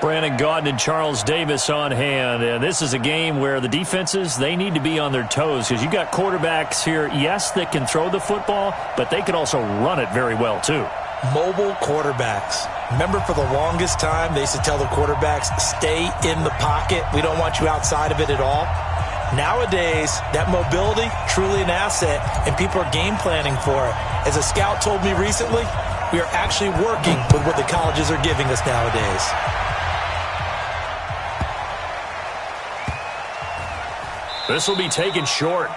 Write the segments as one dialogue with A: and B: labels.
A: Brandon Gaudin and Charles Davis on hand. And this is a game where the defenses, they need to be on their toes because you've got quarterbacks here, yes, that can throw the football, but they can also run it very well too.
B: Mobile quarterbacks. Remember, for the longest time, they used to tell the quarterbacks, stay in the pocket. We don't want you outside of it at all. Nowadays, that mobility, truly an asset, and people are game planning for it. As a scout told me recently, we are actually working with what the colleges are giving us nowadays.
A: This will be taken short.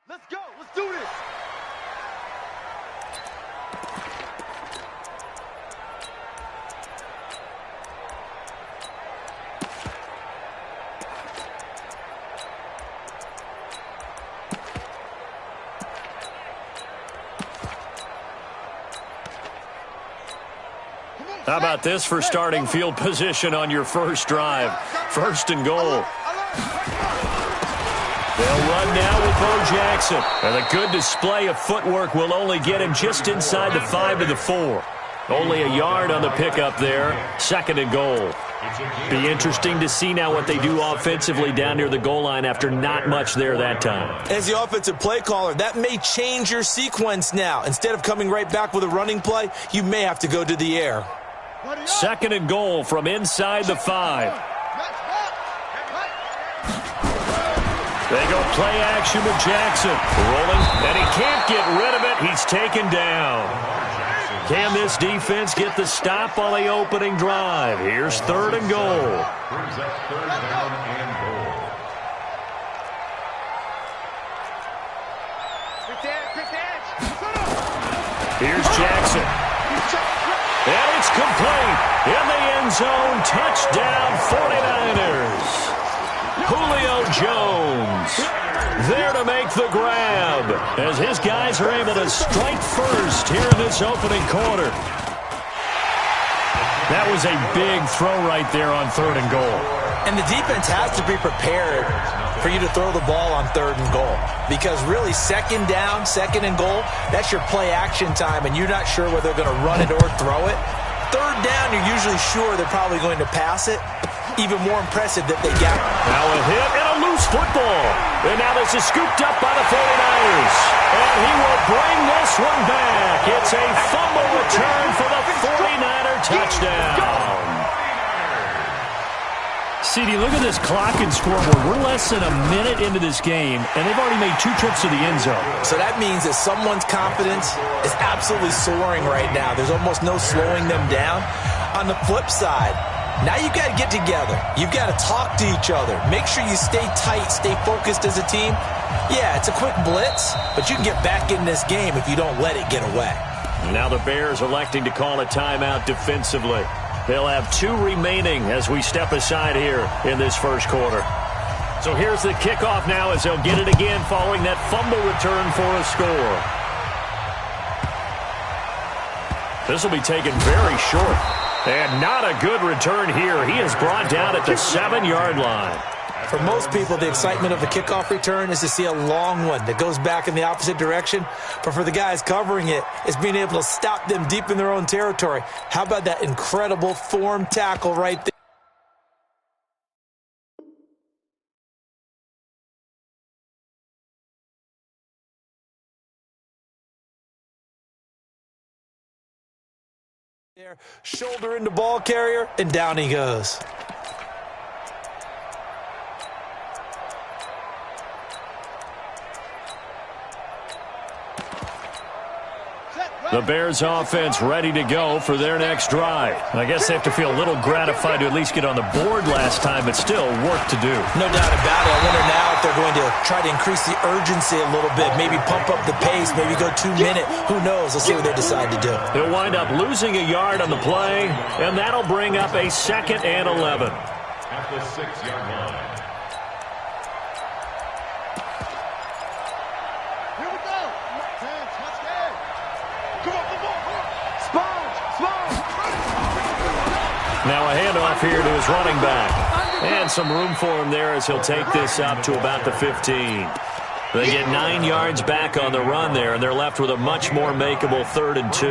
C: Let's go. Let's do this.
A: How about this for starting field position on your first drive? First and goal. They'll run now with Bo Jackson. And a good display of footwork will only get him just inside the 5 to the 4. Only a yard on the pickup there. Second and goal. Be interesting to see now what they do offensively down near the goal line after not much there that time.
B: As the offensive play caller, that may change your sequence now. Instead of coming right back with a running play, you may have to go to the air.
A: Second and goal from inside the 5. They go play action with Jackson. Rolling, and he can't get rid of it. He's taken down. Can this defense get the stop on the opening drive? Here's third and goal. Here's Jackson. And it's complete. In the end zone, touchdown 49ers. Julio Jones there to make the grab as his guys are able to strike first here in this opening quarter. That was a big throw right there on third and goal.
B: And the defense has to be prepared for you to throw the ball on third and goal because really second down, second and goal, that's your play action time and you're not sure whether they're going to run it or throw it. Third down, you're usually sure they're probably going to pass it. Even more impressive that they got.
A: Now a hit and a loose football. And now this is scooped up by the 49ers. And he will bring this one back. It's a fumble return for the 49er touchdown. CD, look at this clock and scoreboard. We're less than a minute into this game, and they've already made 2 trips to the end zone.
B: So that means that someone's confidence is absolutely soaring right now. There's almost no slowing them down. On the flip side, now you've got to get together. You've got to talk to each other. Make sure you stay tight, stay focused as a team. Yeah, it's a quick blitz, but you can get back in this game if you don't let it get away.
A: Now the Bears electing to call a timeout defensively. They'll have 2 remaining as we step aside here in this first quarter. So here's the kickoff now as they'll get it again following that fumble return for a score. This will be taken very short. And not a good return here. He is brought down at the 7-yard line.
B: For most people, the excitement of the kickoff return is to see a long one that goes back in the opposite direction. But for the guys covering it, it's being able to stop them deep in their own territory. How about that incredible form tackle right there? Shoulder into ball carrier, and down he goes.
A: The Bears offense ready to go for their next drive. I guess they have to feel a little gratified to at least get on the board last time, but still work to do.
B: No doubt about it. I wonder now if they're going to try to increase the urgency a little bit, maybe pump up the pace, maybe go 2 minute. Who knows? Let's see what they decide to do.
A: He'll wind up losing a yard on the play, and that'll bring up a 2nd and 11.
D: At the 6-yard line.
A: Now a handoff here to his running back. And some room for him there as he'll take this up to about the 15. They get 9 yards back on the run there, and they're left with a much more makeable 3rd and 2.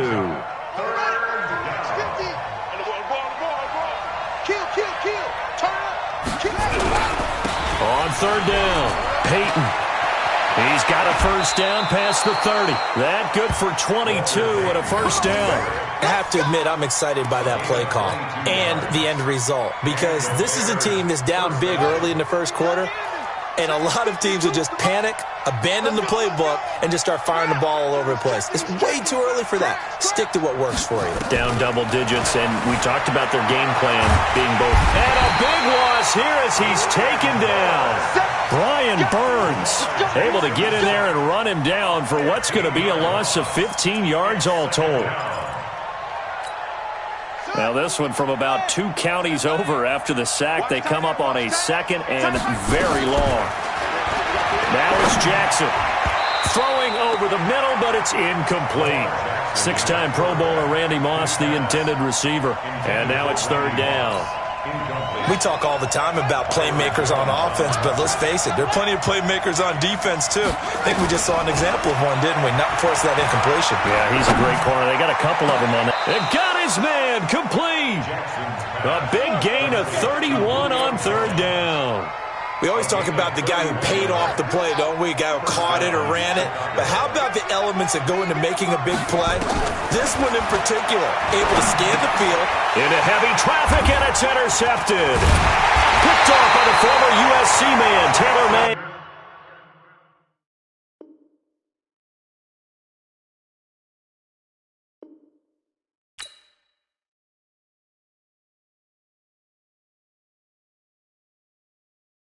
A: On 3rd down, Peyton. He's got a first down past the 30. That good for 22 and a first down.
B: I have to admit, I'm excited by that play call and the end result, because this is a team that's down big early in the first quarter, and a lot of teams will just panic, abandon the playbook, and just start firing the ball all over the place. It's way too early for that. Stick to what works for you.
A: Down double digits, and we talked about their game plan being both. And a big loss here as he's taken down. Brian Burns able to get in there and run him down for what's going to be a loss of 15 yards all told. Now this one from about 2 counties over after the sack. They come up on a 2nd and very long. Now it's Jackson throwing over the middle, but it's incomplete. 6-time Pro Bowler Randy Moss, the intended receiver. And now it's 3rd down.
B: We talk all the time about playmakers on offense, but let's face it, there are plenty of playmakers on defense, too. I think we just saw an example of one, didn't we? Not force that incompletion.
A: Yeah, he's a great corner. They got a couple of them on it. They've got his man complete. A big gain of 31 on 3rd down.
B: We always talk about the guy who paid off the play, don't we? A guy who caught it or ran it. But how about the elements that go into making a big play? This one in particular, able to scan the field.
A: Into heavy traffic, and it's intercepted. Picked off by the former USC man, Taylor